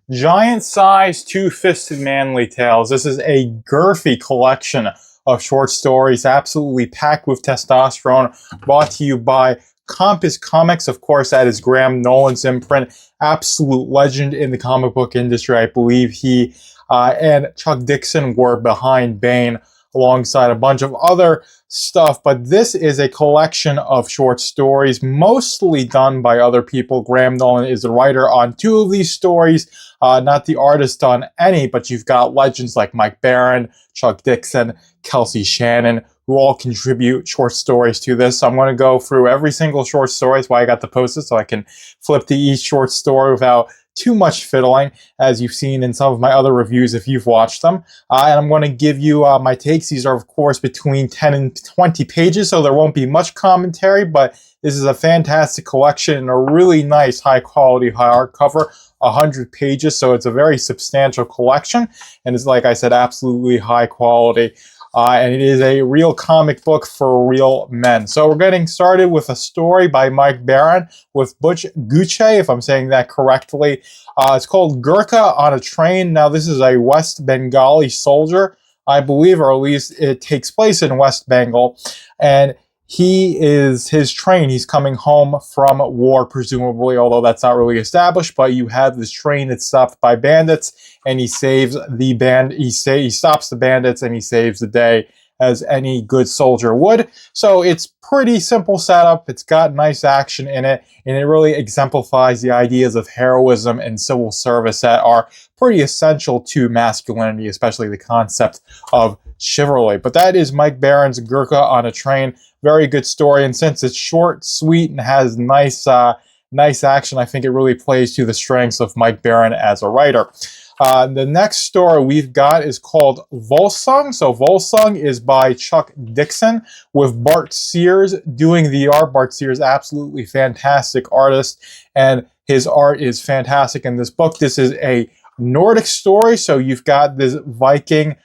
Giant-sized, two-fisted manly tales. This is a girthy collection of short stories, absolutely packed with testosterone, brought to you by Compass Comics. Of course, that is Graham Nolan's imprint. Absolute legend in the comic book industry. I believe he and Chuck Dixon were behind Bane alongside a bunch of other stuff, but this is a collection of short stories, mostly done by other people. Graham Nolan is the writer on two of these stories, not the artist on any, but you've got legends like Mike Baron, Chuck Dixon, Kelsey Shannon, who all contribute short stories to this. So I'm going to go through every single short story. That's why I got the poster, so I can flip to each short story without too much fiddling, as you've seen in some of my other reviews if you've watched them. And I'm going to give you my takes. These are, of course, between 10 and 20 pages, so there won't be much commentary, but this is a fantastic collection and a really nice, high-quality hardcover. 100 pages, so it's a very substantial collection, and it's, like I said, absolutely high quality. And it is a real comic book for real men. So we're getting started with a story by Mike Baron with Butch Guche, if I'm saying that correctly. It's called Gurkha on a Train. Now, this is a West Bengali soldier, I believe, or at least it takes place in West Bengal. And his train, he's coming home from war, presumably, although that's not really established, but you have this train that's stopped by bandits, and he stops the bandits and he saves the day, as any good soldier would. So it's pretty simple setup. It's got nice action in it, and it really exemplifies the ideas of heroism and civil service that are pretty essential to masculinity, especially the concept of chivalry. But that is Mike Baron's Gurkha on a Train. Very good story, and since it's short, sweet, and has nice action, I think it really plays to the strengths of Mike Baron as a writer. The next story we've got is called Volsung. So Volsung is by Chuck Dixon with Bart Sears doing the art. Bart Sears, absolutely fantastic artist, and his art is fantastic in this book. This is a Nordic story, so you've got this Viking,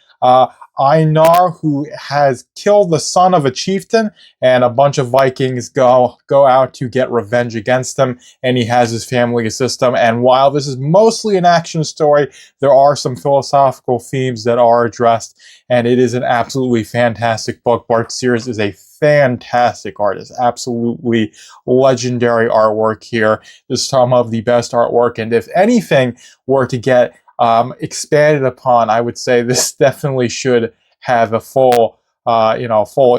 Einar, who has killed the son of a chieftain, and a bunch of Vikings go out to get revenge against him, and he has his family assist him. And while this is mostly an action story, there are some philosophical themes that are addressed, and it is an absolutely fantastic book. Bart Sears is a fantastic artist, absolutely legendary artwork here. There's some of the best artwork, and if anything were to get expanded upon, I would say this definitely should have a full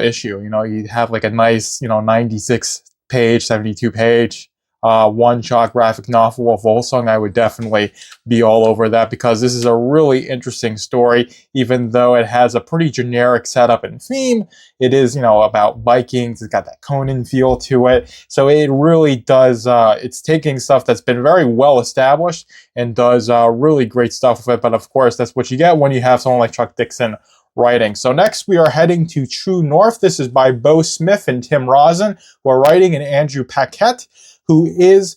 issue. You'd have like a nice, 96 page, 72 page, one-shot graphic novel of Volsung. I would definitely be all over that, because this is a really interesting story, even though it has a pretty generic setup and theme. It is, about Vikings. It's got that Conan feel to it. So it really does, it's taking stuff that's been very well established and does really great stuff with it. But of course, that's what you get when you have someone like Chuck Dixon writing. So next we are heading to True North. This is by Bo Smith and Tim Rosen, who are writing, and Andrew Paquette, who is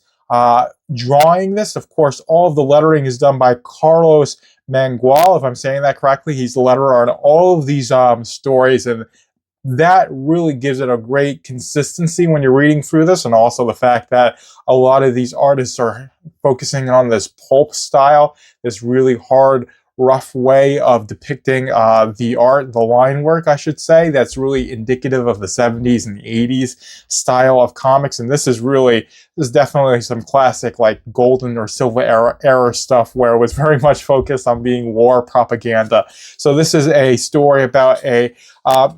drawing this. Of course, all of the lettering is done by Carlos Mangual, if I'm saying that correctly. He's the letterer on all of these stories, and that really gives it a great consistency when you're reading through this, and also the fact that a lot of these artists are focusing on this pulp style, this really hard, rough way of depicting the line work, I should say, that's really indicative of the 70s and the 80s style of comics. And this is definitely some classic like golden or silver era stuff, where it was very much focused on being war propaganda. So this is a story about a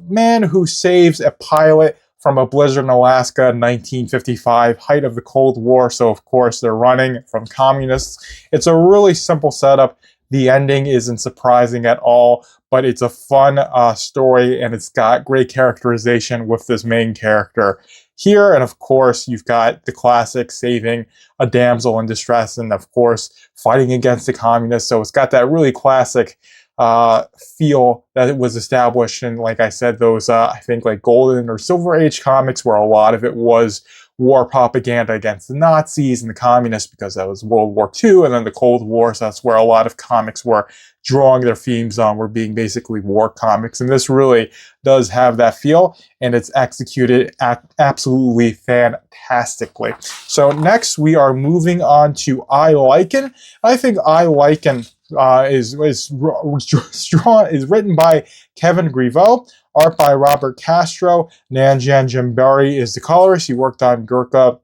man who saves a pilot from a blizzard in Alaska in 1955, height of the Cold War. So of course they're running from communists. It's a really simple setup. The ending isn't surprising at all, but it's a fun story, and it's got great characterization with this main character here. And of course, you've got the classic saving a damsel in distress, and of course, fighting against the communists. So it's got that really classic feel that it was established in, like I said, those I think like golden or silver age comics, where a lot of it was war propaganda against the Nazis and the communists, because that was World War II, and then the Cold War. So that's where a lot of comics were drawing their themes on, were being basically war comics. And this really does have that feel, and it's executed absolutely fantastically. So next we are moving on to I Lycan. I think I Lycan is written by Kevin Griveau, art by Robert Castro. Nanjan Jambari is the colorist. He worked on Gurkha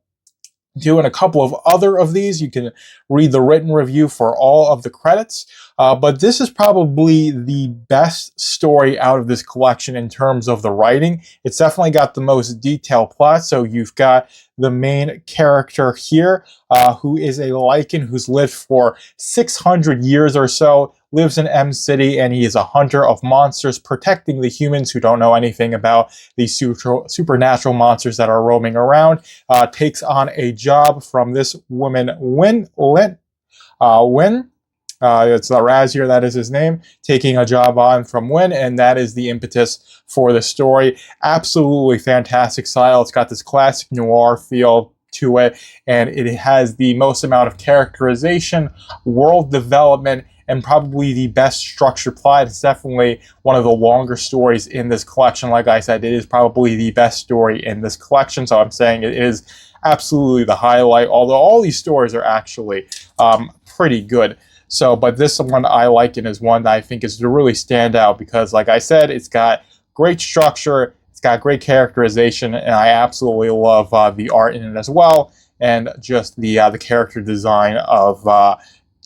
doing a couple of other of these. You can read the written review for all of the credits. But this is probably the best story out of this collection in terms of the writing. It's definitely got the most detailed plot. So you've got the main character here, who is a Lycan who's lived for 600 years or so, lives in M City, and he is a hunter of monsters, protecting the humans who don't know anything about these supernatural monsters that are roaming around. Takes on a job from this woman, Win. It's Razier, that is his name, taking a job on from Win, and that is the impetus for the story. Absolutely fantastic style. It's got this classic noir feel to it, and it has the most amount of characterization, world development, and probably the best structured plot. It's definitely one of the longer stories in this collection. Like I said, it is probably the best story in this collection, so I'm saying it is absolutely the highlight, although all these stories are actually pretty good. So, but this one I like, and is one that I think is to really stand out because, like I said, it's got great structure, it's got great characterization, and I absolutely love the art in it as well, and just the character design of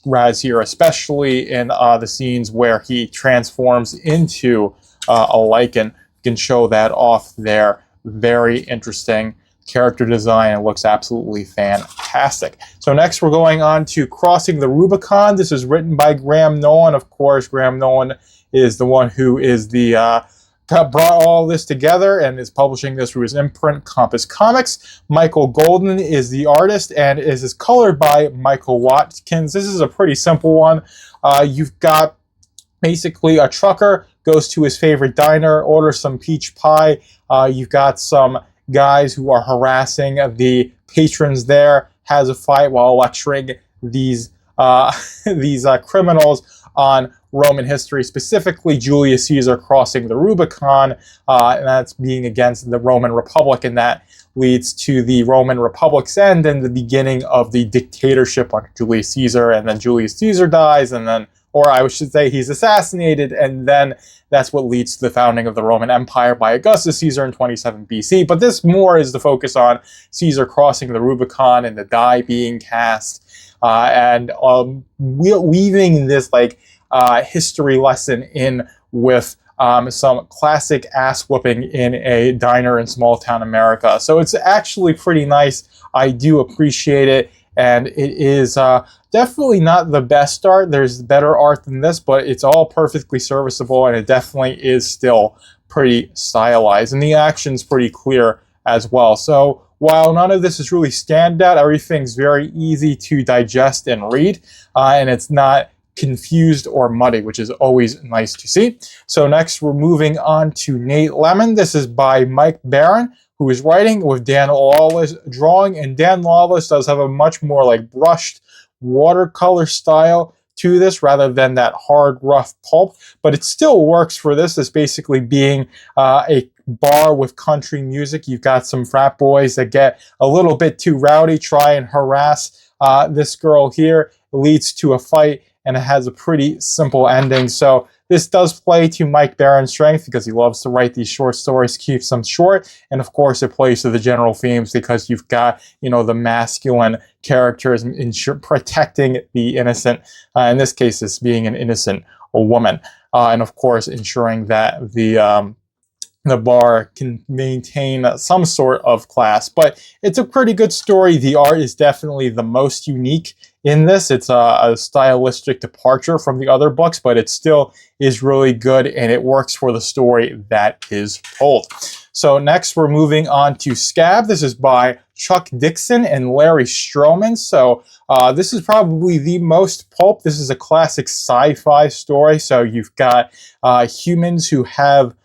Raz here, especially in the scenes where he transforms into a Lycan. You can show that off there. Very interesting character design, and looks absolutely fantastic. So next we're going on to Crossing the Rubicon. This is written by Graham Nolan. Of course, Graham Nolan is the one who is the brought all this together and is publishing this through his imprint, Compass Comics. Michael Golden is the artist, and is colored by Michael Watkins. This is a pretty simple one. You've got basically a trucker goes to his favorite diner, orders some peach pie. You've got some guys who are harassing the patrons there, has a fight while lecturing these criminals on Roman history, specifically Julius Caesar crossing the Rubicon, and that's being against the Roman Republic, and that leads to the Roman Republic's end and the beginning of the dictatorship under Julius Caesar, and then Julius Caesar dies, and then, or I should say he's assassinated, and then that's what leads to the founding of the Roman Empire by Augustus Caesar in 27 BC. But this more is the focus on Caesar crossing the Rubicon and the die being cast, and weaving this history lesson in with some classic ass whooping in a diner in small town America. So it's actually pretty nice. I do appreciate it. And it is definitely not the best art. There's better art than this, but it's all perfectly serviceable, and it definitely is still pretty stylized. And the action's pretty clear as well. So while none of this is really standout, everything's very easy to digest and read, and it's not confused or muddy, which is always nice to see. So next we're moving on to Nate Lemon. This is by Mike Barron, who is writing, with Dan Lawless drawing, and Dan Lawless does have a much more brushed watercolor style to this rather than that hard, rough pulp, but it still works for this as basically being a bar with country music. You've got some frat boys that get a little bit too rowdy, try and harass this girl here. It leads to a fight, and it has a pretty simple ending. So this does play to Mike Barron's strength because he loves to write these short stories, keeps them short. And of course, it plays to the general themes because you've got, the masculine characters protecting the innocent. In this case, it's being an innocent woman. And of course, ensuring that the bar can maintain some sort of class. But it's a pretty good story. The art is definitely the most unique in this. It's a stylistic departure from the other books, but it still is really good, and it works for the story that is told. So next we're moving on to Scab. This is by Chuck Dixon and Larry Stroman. So this is probably the most pulp. This is a classic sci-fi story. So you've got humans who have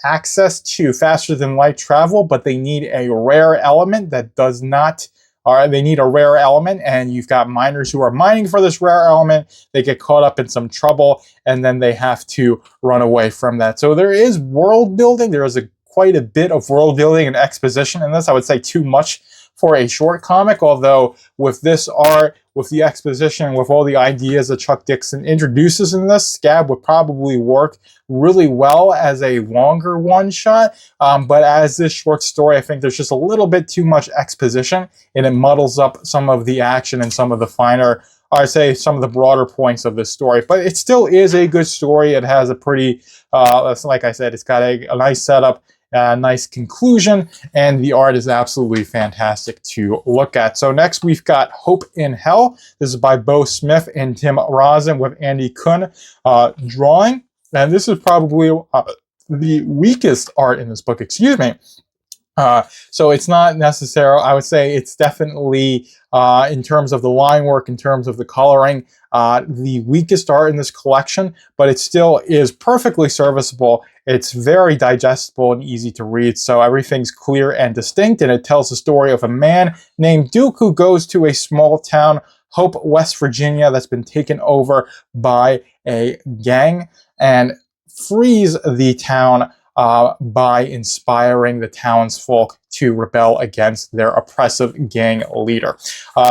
access to faster than light travel, but they need a rare element that does not, or they need a rare element, and you've got miners who are mining for this rare element. They get caught up in some trouble, and then they have to run away from that. So there is world building. There is quite a bit of world building and exposition in this. I would say too much for a short comic, although with this art, with the exposition, with all the ideas that Chuck Dixon introduces in this, Scab would probably work really well as a longer one-shot. But as this short story, I think there's just a little bit too much exposition, and it muddles up some of the action and some of the finer, I'd say, some of the broader points of this story. But it still is a good story. It has a pretty, like I said, it's got a nice setup, nice conclusion, and the art is absolutely fantastic to look at. So next we've got Hope in Hell. This is by Beau Smith and Tim Rosen with Andy Kuhn drawing. And this is probably the weakest art in this book, excuse me. So it's not necessarily, I would say it's definitely, in terms of the line work, in terms of the coloring, the weakest art in this collection, but it still is perfectly serviceable. It's very digestible and easy to read, so everything's clear and distinct, and it tells the story of a man named Duke who goes to a small town, Hope, West Virginia, that's been taken over by a gang, and frees the town by inspiring the townsfolk to rebel against their oppressive gang leader.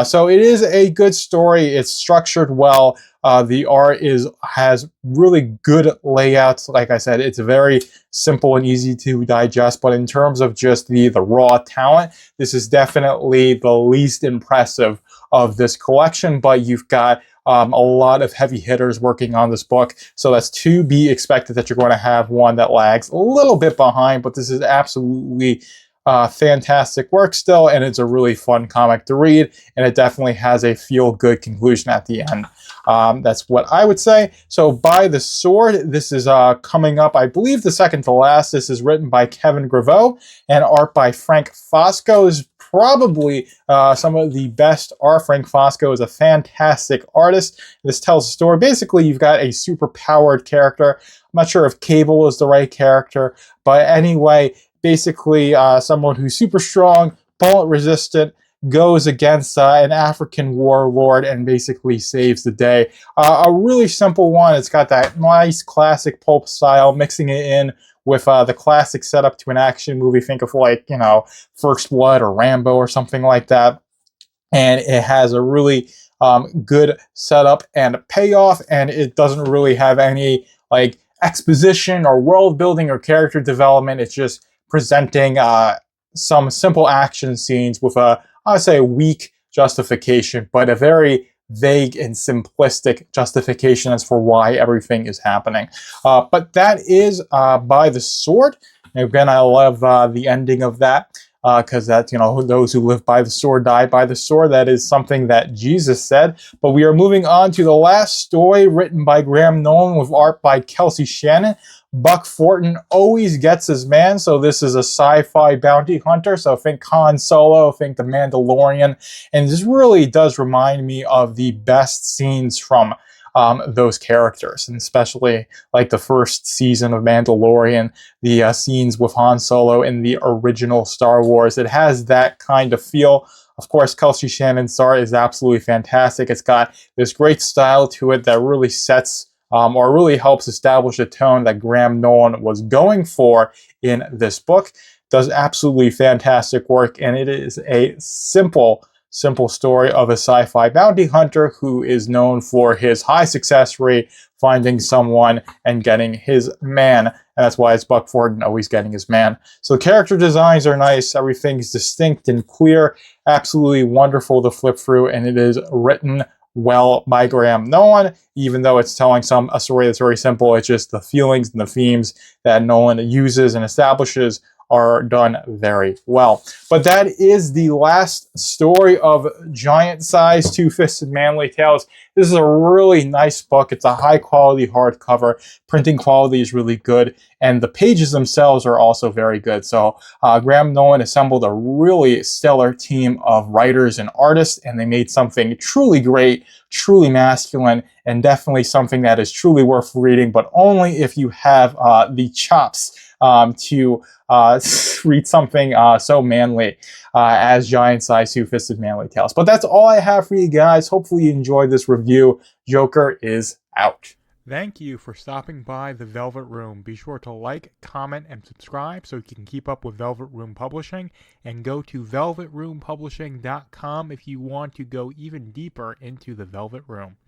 So it is a good story. It's structured well. The art has really good layouts. Like I said, it's very simple and easy to digest. But in terms of just the raw talent, this is definitely the least impressive of this collection. But you've got a lot of heavy hitters working on this book, so that's to be expected that you're going to have one that lags a little bit behind, but this is absolutely fantastic work still, and it's a really fun comic to read, and it definitely has a feel-good conclusion at the end. That's what I would say. So By the Sword, this is coming up, I believe, the second to last. This is written by Kevin Graveau and art by Frank Fosco. Is probably some of the best art. Frank Fosco is a fantastic artist. This tells a story. Basically, you've got a super-powered character. I'm not sure if Cable is the right character, but anyway, basically someone who's super strong, bullet-resistant, goes against an African warlord and basically saves the day. A really simple one. It's got that nice classic pulp style, mixing it in with the classic setup to an action movie. Think of, like, you know, First Blood or Rambo or something like that. And it has a really good setup and payoff, and it doesn't really have any like exposition or world building or character development. It's just presenting some simple action scenes with I would say, weak justification, but a very vague and simplistic justification as for why everything is happening. But that is By the Sword. Again, I love the ending of that, because that's, you know, those who live by the sword die by the sword. That is something that Jesus said. But we are moving on to the last story, written by Graham Nolan with art by Kelsey Shannon. Buck Thornton always gets his man. So this is a sci-fi bounty hunter. So think Han Solo, think The Mandalorian. And this really does remind me of the best scenes from those characters, and especially like the first season of Mandalorian, the scenes with Han Solo in the original Star Wars. It has that kind of feel. Of course, Kelsey Shannon's art is absolutely fantastic. It's got this great style to it that really sets or really helps establish the tone that Graham Nolan was going for in this book. Does absolutely fantastic work, and it is a simple story of a sci-fi bounty hunter who is known for his high success rate finding someone and getting his man, and that's why it's Buck Thornton always getting his man. So the character designs are nice, everything's distinct and clear, absolutely wonderful to flip through, and it is written well by Graham Nolan. Even though it's telling a story that's very simple, it's just the feelings and the themes that Nolan uses and establishes are done very well. But that is the last story of Giant Size Two-Fisted Manly Tales. This is a really nice book. It's a high-quality hardcover. Printing quality is really good, and the pages themselves are also very good. So Graham Nolan assembled a really stellar team of writers and artists, and they made something truly great, truly masculine, and definitely something that is truly worth reading, but only if you have the chops to read something so manly as Giant-sized Two-Fisted Manly Tales. But that's all I have for you guys. Hopefully you enjoyed this review. Joker is out. Thank you for stopping by the Velvet Room. Be sure to like, comment, and subscribe so you can keep up with Velvet Room Publishing. And go to velvetroompublishing.com if you want to go even deeper into the Velvet Room.